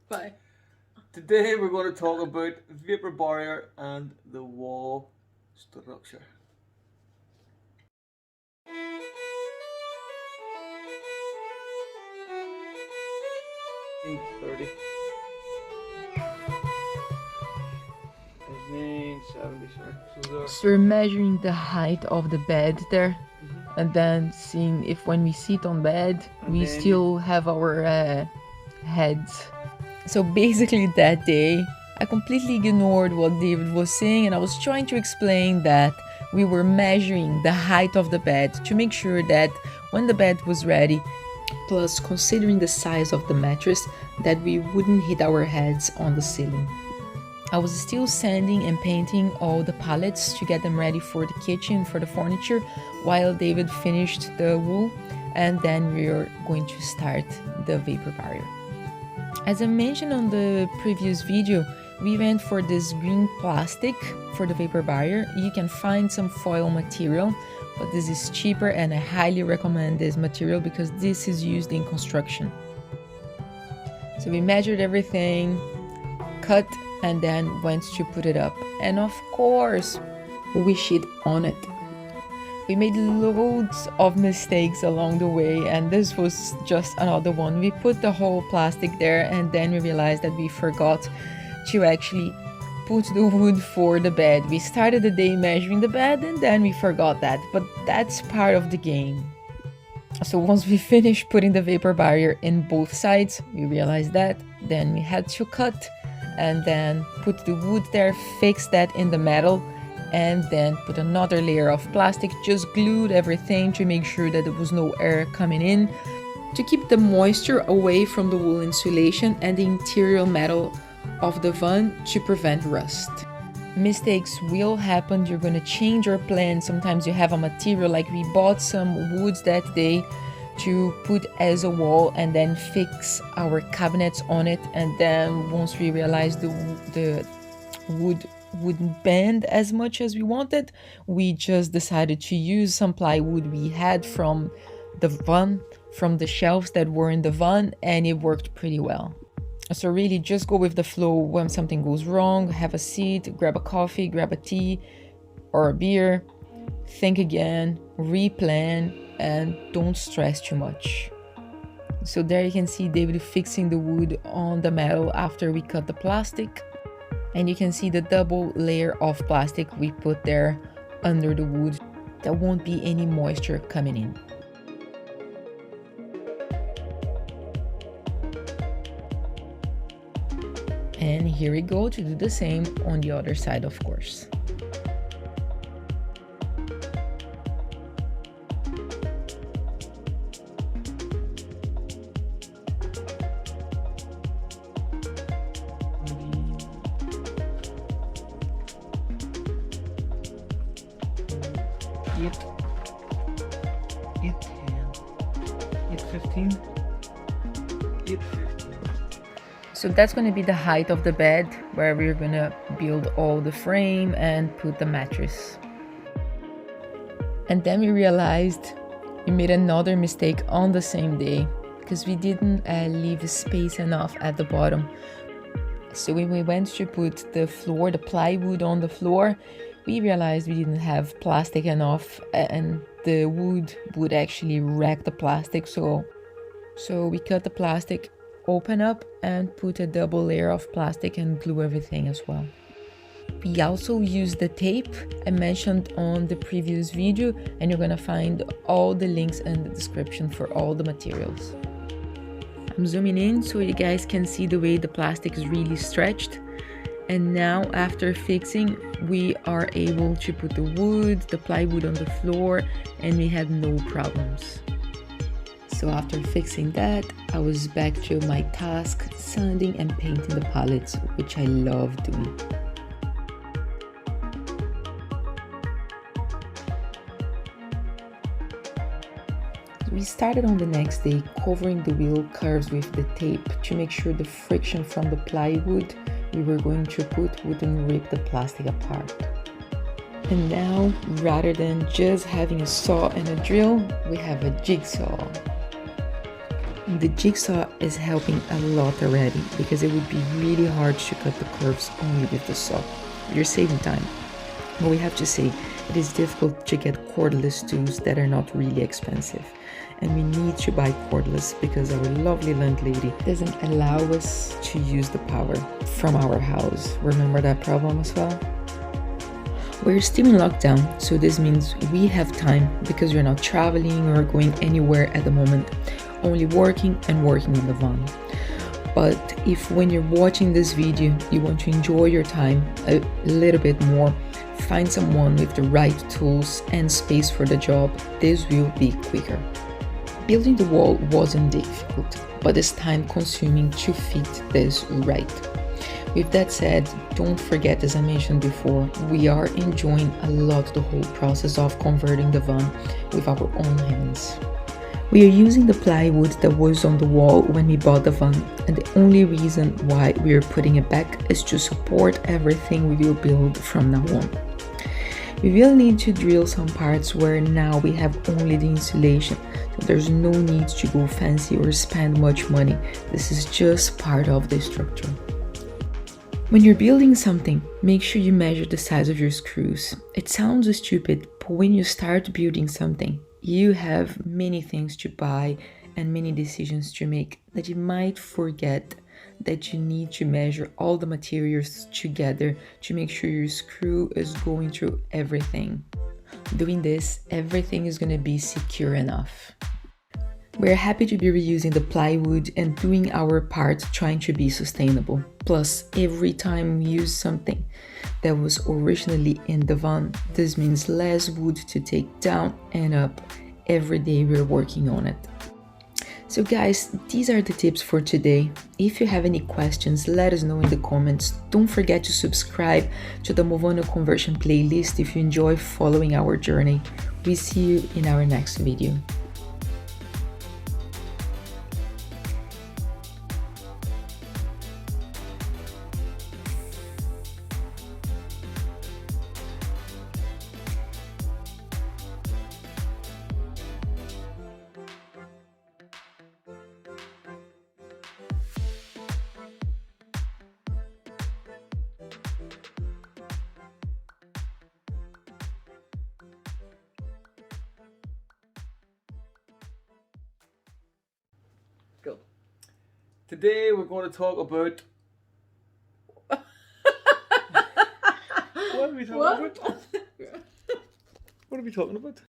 Bye. Today we're going to talk about vapor barrier and the wall structure. 1930. 1970, sorry. So we're measuring the height of the bed there, and then seeing if when we sit on bed, we still have our heads. So basically that day, I completely ignored what David was saying, and I was trying to explain that we were measuring the height of the bed to make sure that when the bed was ready, plus considering the size of the mattress, that we wouldn't hit our heads on the ceiling. I was still sanding and painting all the pallets to get them ready for the kitchen, for the furniture, while David finished the wool, and then we are going to start the vapor barrier. As I mentioned on the previous video, we went for this green plastic for the vapor barrier. You can find some foil material, but this is cheaper and I highly recommend this material because this is used in construction. So we measured everything, cut, and then went to put it up. And of course, we shit on it. We made loads of mistakes along the way, and this was just another one. We put the whole plastic there, and then we realized that we forgot to actually put the wood for the bed. We started the day measuring the bed, and then we forgot that, but that's part of the game. So once we finished putting the vapor barrier in both sides, we realized that, then we had to cut and then put the wood there, fix that in the metal, and then put another layer of plastic, just glued everything to make sure that there was no air coming in, to keep the moisture away from the wool insulation and the interior metal of the van to prevent rust. Mistakes will happen, you're going to change your plan. Sometimes you have a material, like we bought some woods that day to put as a wall and then fix our cabinets on it, and then once we realized the wood wouldn't bend as much as we wanted, we just decided to use some plywood we had from the van, from the shelves that were in the van, and it worked pretty well. So really just go with the flow. When something goes wrong, have a seat, grab a coffee, grab a tea or a beer, think again, replan, and don't stress too much. So there you can see David fixing the wood on the metal after we cut the plastic. And you can see the double layer of plastic we put there under the wood. There won't be any moisture coming in. And here we go to do the same on the other side, of course. Eight, 815, 815. So that's going to be the height of the bed where we're going to build all the frame and put the mattress. And then we realized we made another mistake on the same day because we didn't leave space enough at the bottom. So when we went to put the floor, the plywood on the floor, we realized we didn't have plastic enough and the wood would actually wreck the plastic. So we cut the plastic open up and put a double layer of plastic and glue everything as well. We also used the tape I mentioned on the previous video, and you're gonna find all the links in the description for all the materials. I'm zooming in so you guys can see the way the plastic is really stretched. And now after fixing, we are able to put the wood, the plywood on the floor, and we had no problems. So after fixing that, I was back to my task, sanding and painting the pallets, which I love doing. We started on the next day covering the wheel curves with the tape to make sure the friction from the plywood we were going to put wouldn't rip the plastic apart. And now, rather than just having a saw and a drill, we have a jigsaw. The jigsaw is helping a lot already because it would be really hard to cut the curves only with the saw. You're saving time. But we have to say, it is difficult to get cordless tools that are not really expensive. And we need to buy cordless because our lovely landlady doesn't allow us to use the power from our house. Remember that problem as well? We're still in lockdown, so this means we have time because we're not traveling or going anywhere at the moment, only working and working on the van. But if when you're watching this video, you want to enjoy your time a little bit more, find someone with the right tools and space for the job, this will be quicker. Building the wall wasn't difficult, but it's time consuming to fit this right. With that said, don't forget, as I mentioned before, we are enjoying a lot the whole process of converting the van with our own hands. We are using the plywood that was on the wall when we bought the van, and the only reason why we are putting it back is to support everything we will build from now on. We will need to drill some parts where now we have only the insulation, so there's no need to go fancy or spend much money. This is just part of the structure. When you're building something, make sure you measure the size of your screws. It sounds stupid, but when you start building something, you have many things to buy and many decisions to make that you might forget that you need to measure all the materials together to make sure your screw is going through everything. Doing this, everything is going to be secure enough. We're happy to be reusing the plywood and doing our part trying to be sustainable. Plus, every time we use something that was originally in the van, this means less wood to take down and up every day we're working on it. So guys, these are the tips for today. If you have any questions, let us know in the comments. Don't forget to subscribe to the Movano Conversion playlist if you enjoy following our journey. We see you in our next video. Good. Today we're going to talk about... What are we talking about? What are we talking about?